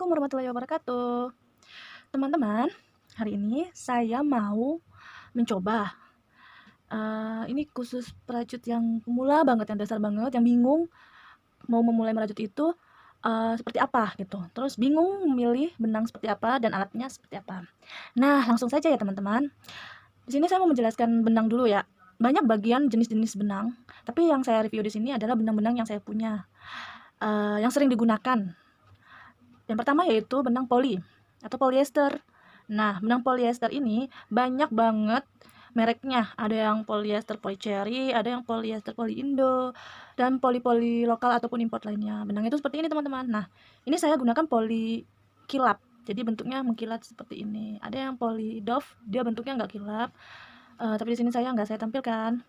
Assalamualaikum warahmatullahi wabarakatuh. Teman-teman, hari ini saya mau mencoba. Ini khusus perajut yang pemula banget, yang dasar banget, yang bingung mau memulai merajut itu seperti apa gitu. Terus bingung memilih benang seperti apa dan alatnya seperti apa. Nah, langsung saja ya teman-teman. Di sini saya mau menjelaskan benang dulu ya. Banyak bagian jenis-jenis benang, tapi yang saya review di sini adalah benang-benang yang saya punya, yang sering digunakan. Yang pertama yaitu benang poli atau polyester. Nah, benang polyester ini banyak banget mereknya. Ada yang polyester polycherry, ada yang polyester polyindo, dan poli-poli lokal ataupun import lainnya. Benang itu seperti ini teman-teman. Nah, ini saya gunakan poli kilap. Jadi bentuknya mengkilat seperti ini. Ada yang poli doff, dia bentuknya nggak kilap. Tapi di sini nggak saya tampilkan.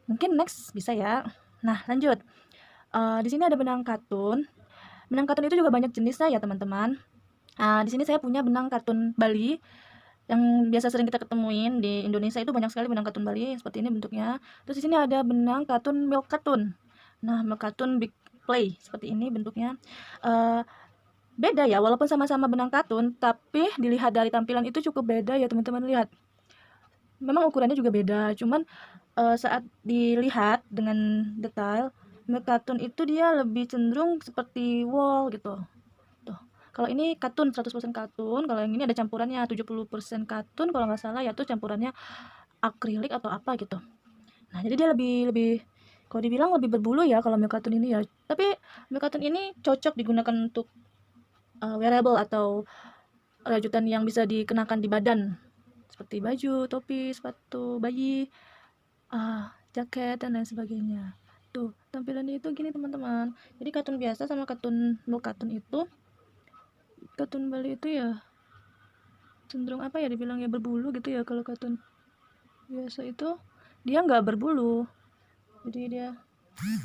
Mungkin next bisa ya. Nah, lanjut. Di sini ada benang katun. Benang katun itu juga banyak jenisnya ya teman-teman. Di sini saya punya benang katun Bali yang biasa sering kita ketemuin di Indonesia. Itu banyak sekali benang katun Bali seperti ini bentuknya. Terus di sini ada benang katun milk katun. Nah, milk katun big play seperti ini bentuknya. Beda ya, walaupun sama-sama benang katun, tapi dilihat dari tampilan itu cukup beda ya teman-teman. Lihat, memang ukurannya juga beda, cuman saat dilihat dengan detail, milk katun itu dia lebih cenderung seperti wool gitu. Tuh. Kalau ini katun 100% katun, kalau yang ini ada campurannya 70% katun kalau nggak salah, yaitu campurannya akrilik atau apa gitu. Nah, jadi dia lebih lebih kalau dibilang lebih berbulu ya kalau milk katun ini ya. Tapi milk katun ini cocok digunakan untuk wearable atau rajutan yang bisa dikenakan di badan seperti baju, topi, sepatu bayi, jaket dan lain sebagainya. Tuh, tampilannya itu gini teman-teman. Jadi katun biasa sama katun milk katun itu, katun Bali itu ya cenderung apa ya dibilang ya berbulu gitu ya. Kalau katun biasa itu dia nggak berbulu, jadi dia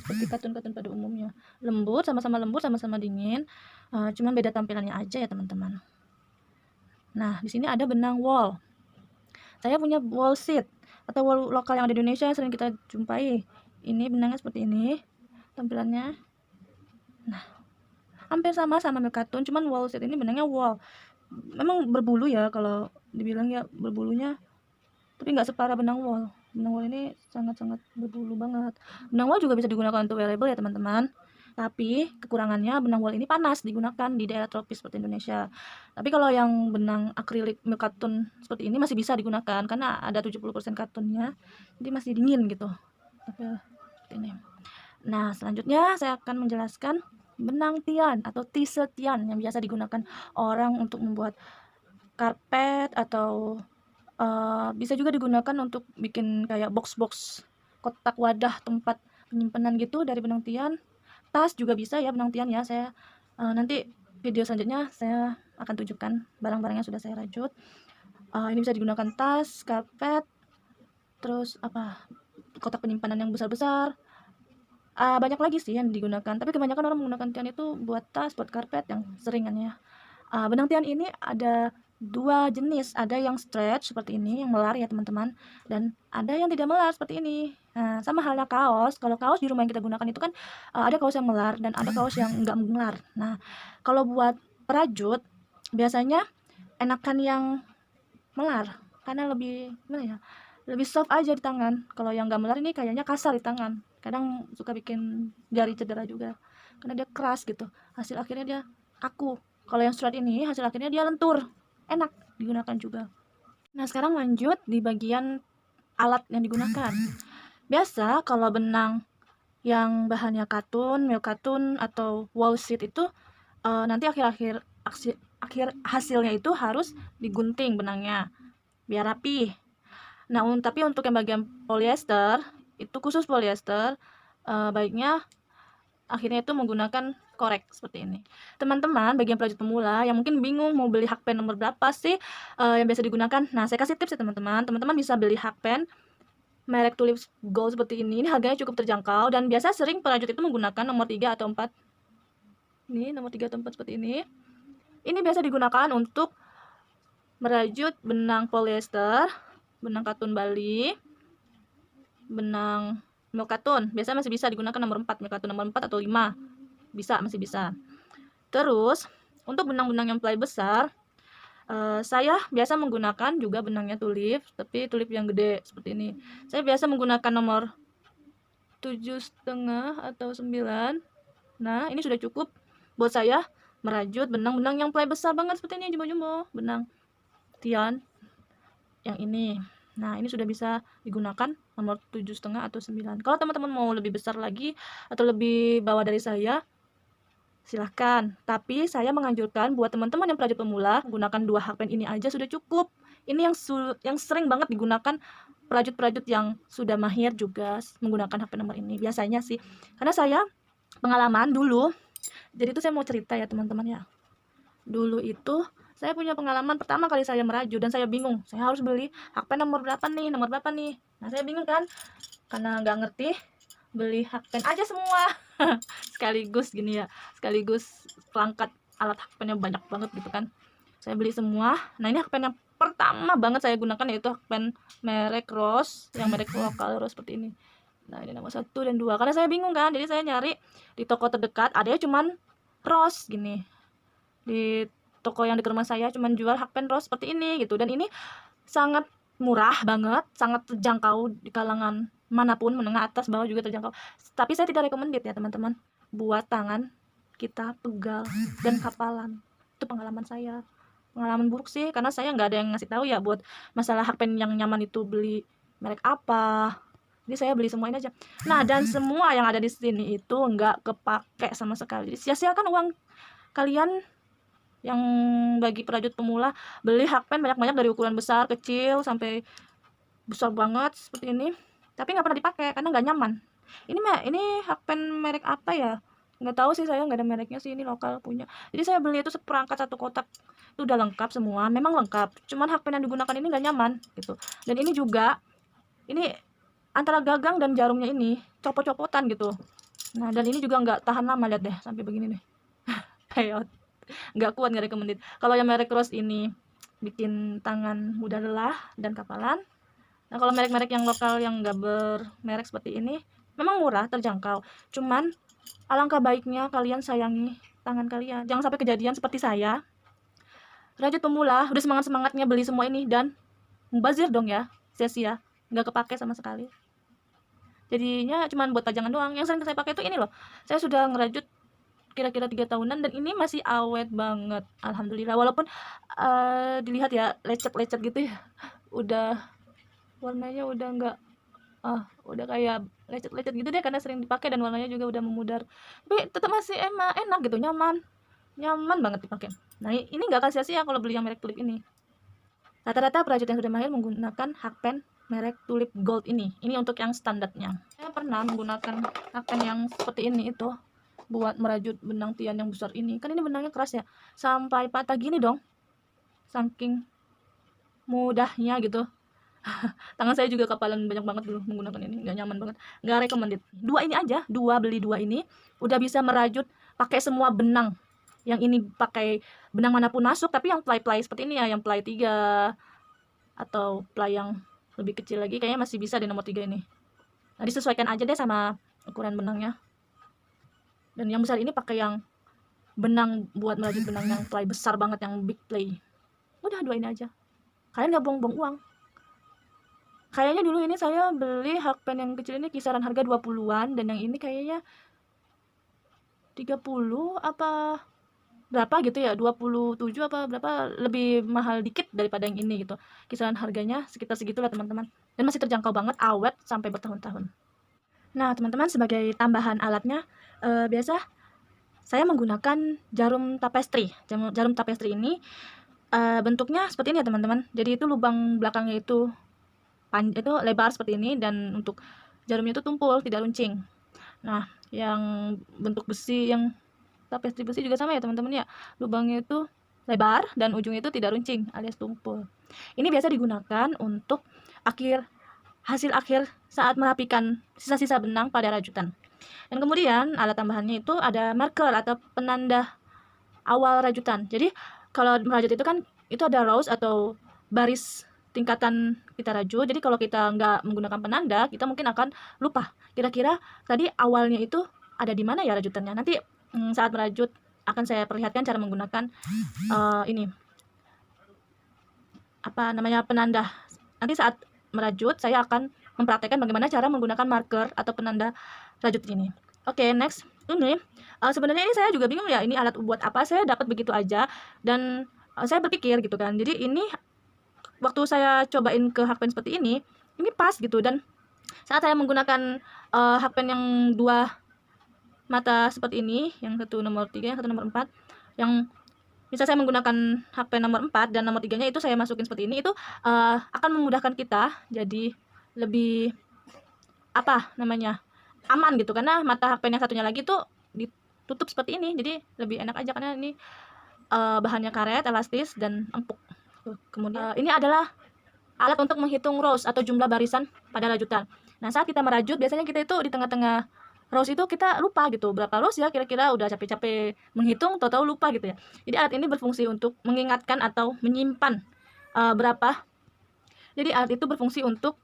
seperti katun-katun pada umumnya, lembut, sama-sama dingin, cuman beda tampilannya aja ya teman-teman. Nah, di sini ada benang wool. Saya punya wool sheet atau wool lokal yang ada di Indonesia yang sering kita jumpai. Ini benangnya seperti ini tampilannya. Nah, hampir sama milk katun, cuman wool sheet ini benangnya wool. Memang berbulu ya kalau dibilang ya berbulunya, tapi nggak separah benang wool. Benang wool ini sangat-sangat berbulu banget. Benang wool juga bisa digunakan untuk wearable ya teman-teman. Tapi kekurangannya benang wool ini panas digunakan di daerah tropis seperti Indonesia. Tapi kalau yang benang akrilik milk katun seperti ini masih bisa digunakan karena ada 70% katunnya. Jadi masih dingin gitu. Tapi seperti ini. Nah, selanjutnya saya akan menjelaskan benang tian atau tise tian yang biasa digunakan orang untuk membuat karpet atau bisa juga digunakan untuk bikin kayak box-box, kotak wadah tempat penyimpanan gitu dari benang tian. Tas juga bisa ya benang tian ya. Saya nanti video selanjutnya saya akan tunjukkan barang-barang yang sudah saya rajut. Ini bisa digunakan tas, karpet, terus apa, kotak penyimpanan yang besar-besar. Banyak lagi sih yang digunakan, tapi kebanyakan orang menggunakan tian itu buat tas, buat karpet yang seringannya. Benang tian ini ada dua jenis, ada yang stretch seperti ini, yang melar ya teman-teman, dan ada yang tidak melar seperti ini. Nah, sama halnya kaos. Kalau kaos di rumah yang kita gunakan itu kan ada kaos yang melar dan ada kaos yang enggak melar. Nah, kalau buat perajut biasanya enakan yang melar karena lebih gimana ya, lebih soft aja di tangan. Kalau yang enggak melar ini kayaknya kasar di tangan, kadang suka bikin jari cedera juga karena dia keras gitu, hasil akhirnya dia kaku. Kalau yang straight ini hasil akhirnya dia lentur, enak digunakan juga. Nah, sekarang lanjut di bagian alat yang digunakan. Biasa kalau benang yang bahannya katun, milk katun atau wool sheet itu nanti akhir hasilnya itu harus digunting benangnya biar rapi. Nah, tapi untuk yang bagian polyester itu khusus polyester, baiknya akhirnya itu menggunakan korek seperti ini. Teman-teman bagian perajut pemula yang mungkin bingung mau beli hakpen nomor berapa sih yang biasa digunakan. Nah, saya kasih tips ya teman-teman. Teman-teman bisa beli hakpen merek Tulips Gold seperti ini. Ini harganya cukup terjangkau dan biasa sering perajut itu menggunakan nomor 3 atau 4. Ini nomor 3 atau 4 seperti ini. Ini biasa digunakan untuk merajut benang polyester, benang katun Bali, benang milk katun. Biasa masih bisa digunakan nomor 4, milk katun nomor 4 atau 5. Bisa, masih bisa. Terus Untuk benang-benang yang ply besar, saya biasa menggunakan juga benangnya tulip, tapi tulip yang gede seperti ini. Saya biasa menggunakan nomor 7,5 atau 9. Nah, ini sudah cukup buat saya merajut benang-benang yang ply besar banget seperti ini, jumbo-jumbo, benang tian yang ini. Nah, ini sudah bisa digunakan nomor 7,5 atau 9. Kalau teman-teman mau lebih besar lagi atau lebih bawah dari saya, silahkan. Tapi saya menganjurkan buat teman-teman yang perajut pemula menggunakan 2 hakpen ini aja sudah cukup. Ini yang sering banget digunakan perajut-perajut yang sudah mahir juga menggunakan hakpen nomor ini biasanya sih. Karena saya pengalaman dulu, jadi itu saya mau cerita ya teman-teman ya. Dulu itu saya punya pengalaman pertama kali saya merajut dan saya bingung, saya harus beli hakpen nomor berapa nih, nomor berapa nih. Nah, saya bingung kan, karena nggak ngerti, beli hakpen aja semua sekaligus gini ya, sekaligus perangkat alat hakpennya banyak banget gitu kan, saya beli semua. Nah, ini hakpen yang pertama banget saya gunakan yaitu hakpen merek Rose, yang merek lokal Rose seperti ini. Nah, ini nomor 1 dan 2 karena saya bingung kan, jadi saya nyari di toko terdekat, adanya cuman Rose gini. Di toko yang dekat rumah saya cuman jual hakpen Rose seperti ini gitu, dan ini sangat murah banget, sangat terjangkau di kalangan manapun, menengah atas bawah juga terjangkau. Tapi saya tidak recommended ya teman-teman buat tangan kita pegal dan kapalan. Itu pengalaman saya, pengalaman buruk sih, karena saya nggak ada yang ngasih tahu ya buat masalah hakpen yang nyaman itu beli merek apa. Jadi saya beli semua ini aja. Nah, dan semua yang ada di sini itu nggak kepake sama sekali. Sia-siakan uang kalian yang bagi perajut pemula beli hakpen banyak-banyak dari ukuran besar, kecil, sampai besar banget seperti ini, tapi nggak pernah dipakai karena nggak nyaman. Ini hakpen merek apa ya, nggak tahu sih, saya nggak ada mereknya sih, ini lokal punya. Jadi saya beli itu seperangkat satu kotak itu udah lengkap semua, memang lengkap, cuman hakpen yang digunakan ini nggak nyaman gitu. Dan ini juga, ini antara gagang dan jarumnya ini copot-copotan gitu. Nah, dan ini juga nggak tahan lama, lihat deh sampai begini nih. Kayak nggak kuat, nggak recommended. Kalau yang merek Rose ini bikin tangan mudah lelah dan kapalan. Nah, kalau merek-merek yang lokal yang nggak bermerek seperti ini memang murah, terjangkau, cuman alangkah baiknya kalian sayangi tangan kalian, jangan sampai kejadian seperti saya, rajut pemula udah semangat-semangatnya beli semua ini dan mubazir dong ya, sia-sia, nggak kepake sama sekali, jadinya cuman buat pajangan doang. Yang sering saya pakai itu ini loh, saya sudah ngerajut kira-kira 3 tahunan dan ini masih awet banget, alhamdulillah. Walaupun dilihat ya lecet-lecet gitu ya, udah warnanya udah nggak, udah kayak lecet-lecet gitu deh karena sering dipakai dan warnanya juga udah memudar, tapi tetap masih enak gitu, nyaman banget dipakai. Nah, ini nggak akan sia-sia kalau beli yang merek tulip ini. Rata-rata perajut yang sudah mahir menggunakan hakpen merek tulip gold ini untuk yang standarnya. Saya pernah menggunakan hakpen yang seperti ini itu buat merajut benang tian yang besar ini, kan ini benangnya keras ya, sampai patah gini dong, saking mudahnya gitu. Tangan saya juga kapalan banyak banget dulu menggunakan ini, nggak nyaman banget, nggak recommended. Beli dua ini udah bisa merajut pakai semua benang. Yang ini pakai benang manapun masuk, tapi yang ply seperti ini ya, yang ply 3 atau ply yang lebih kecil lagi kayaknya masih bisa di nomor 3 ini. Nah, disesuaikan aja deh sama ukuran benangnya. Dan yang besar ini pakai yang benang buat merajut benang yang ply besar banget, yang big ply. Udah 2 ini aja. Kalian nggak buang-buang uang. Kayaknya dulu ini saya beli hakpen yang kecil ini kisaran harga 20-an, dan yang ini kayaknya 30 apa berapa gitu ya, 27 apa berapa, lebih mahal dikit daripada yang ini gitu. Kisaran harganya sekitar segitulah teman-teman. Dan masih terjangkau banget, awet sampai bertahun-tahun. Nah, teman-teman, sebagai tambahan alatnya, biasa saya menggunakan jarum tapestri. Jarum tapestri ini bentuknya seperti ini ya teman-teman. Jadi itu lubang belakangnya itu lebar seperti ini, dan untuk jarumnya itu tumpul, tidak runcing. Nah, yang bentuk besi, yang tapestri besi juga sama ya teman-teman ya, lubangnya itu lebar dan ujungnya itu tidak runcing alias tumpul. Ini biasa digunakan untuk hasil akhir saat merapikan sisa-sisa benang pada rajutan. Dan kemudian alat tambahannya itu ada marker atau penanda awal rajutan. Jadi kalau merajut itu kan itu ada rows atau baris tingkatan kita rajut. Jadi kalau kita nggak menggunakan penanda, kita mungkin akan lupa kira-kira tadi awalnya itu ada di mana ya rajutannya. Nanti saat merajut akan saya perlihatkan cara menggunakan ini apa namanya, penanda. Nanti saat merajut saya akan mempraktekkan bagaimana cara menggunakan marker atau penanda rajut ini. Oke, next. Ini sebenarnya ini saya juga bingung ya, ini alat buat apa, saya dapat begitu aja dan saya berpikir gitu kan. Jadi ini waktu saya cobain ke hakpen seperti ini pas gitu, dan saat saya menggunakan hakpen yang dua mata seperti ini, yang satu nomor 3, yang satu nomor 4, yang bisa saya menggunakan hakpen nomor 4 dan nomor 3-nya itu saya masukin seperti ini, itu akan memudahkan kita jadi lebih apa namanya, aman gitu, karena mata hakpen yang satunya lagi tuh ditutup seperti ini, jadi lebih enak aja karena ini bahannya karet, elastis, dan empuk. Kemudian ini adalah alat untuk menghitung rows atau jumlah barisan pada rajutan. Nah, saat kita merajut biasanya kita itu di tengah-tengah rows itu kita lupa gitu berapa rows ya, kira-kira udah capek-capek menghitung, tahu-tahu lupa gitu ya. Jadi alat ini berfungsi untuk mengingatkan atau menyimpan berapa. Jadi alat itu berfungsi untuk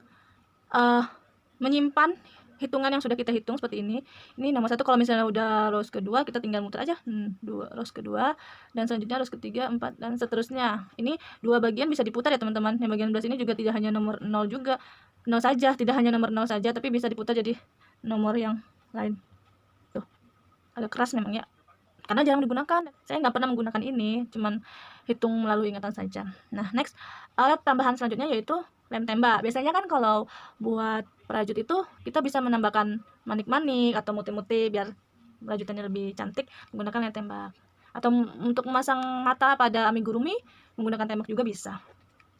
menyimpan hitungan yang sudah kita hitung seperti ini. Ini nomor 1, kalau misalnya udah rows kedua kita tinggal muter aja, 2 rows kedua, dan selanjutnya rows ketiga, 4, dan seterusnya. Ini 2 bagian bisa diputar ya teman-teman. Yang bagian belas ini juga tidak hanya nomor 0 juga, 0 saja, tidak hanya nomor 0 saja, tapi bisa diputar jadi nomor yang lain. Tuh, agak keras memang ya, karena jarang digunakan. Saya nggak pernah menggunakan ini, cuman hitung melalui ingatan saja. Nah, next, alat tambahan selanjutnya yaitu lem tembak. Biasanya kan kalau buat perajut itu kita bisa menambahkan manik-manik atau muti-muti biar perajutannya lebih cantik menggunakan lem tembak. Atau untuk memasang mata pada amigurumi menggunakan tembak juga bisa.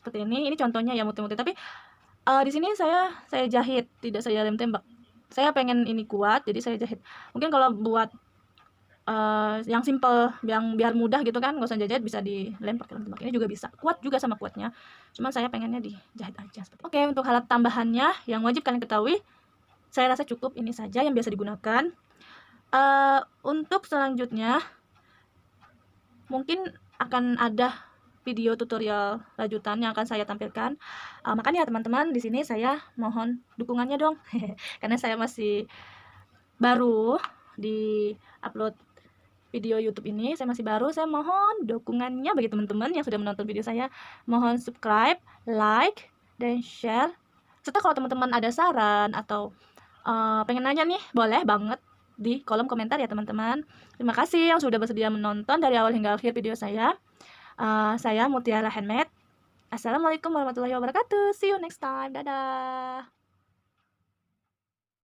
Seperti ini contohnya ya, muti-muti. Tapi di sini saya jahit, tidak saya lem tembak. Saya pengen ini kuat, jadi saya jahit. Mungkin kalau buat yang simple, yang biar mudah gitu kan, nggak usah jahit, bisa dilem pakai lem tembak. Ini juga bisa, kuat juga sama kuatnya, cuman saya pengennya dijahit aja. Oke, untuk alat tambahannya yang wajib kalian ketahui, saya rasa cukup ini saja yang biasa digunakan. Untuk selanjutnya mungkin akan ada video tutorial rajutan yang akan saya tampilkan. Makanya teman-teman, di sini saya mohon dukungannya dong karena saya masih baru di upload video YouTube ini, saya masih baru. Saya mohon dukungannya bagi teman-teman yang sudah menonton video saya. Mohon subscribe, like, dan share. Serta kalau teman-teman ada saran atau pengen nanya nih, boleh banget di kolom komentar ya teman-teman. Terima kasih yang sudah bersedia menonton dari awal hingga akhir video saya. Saya Mutiara Handmade. Assalamualaikum warahmatullahi wabarakatuh. See you next time. Dadah.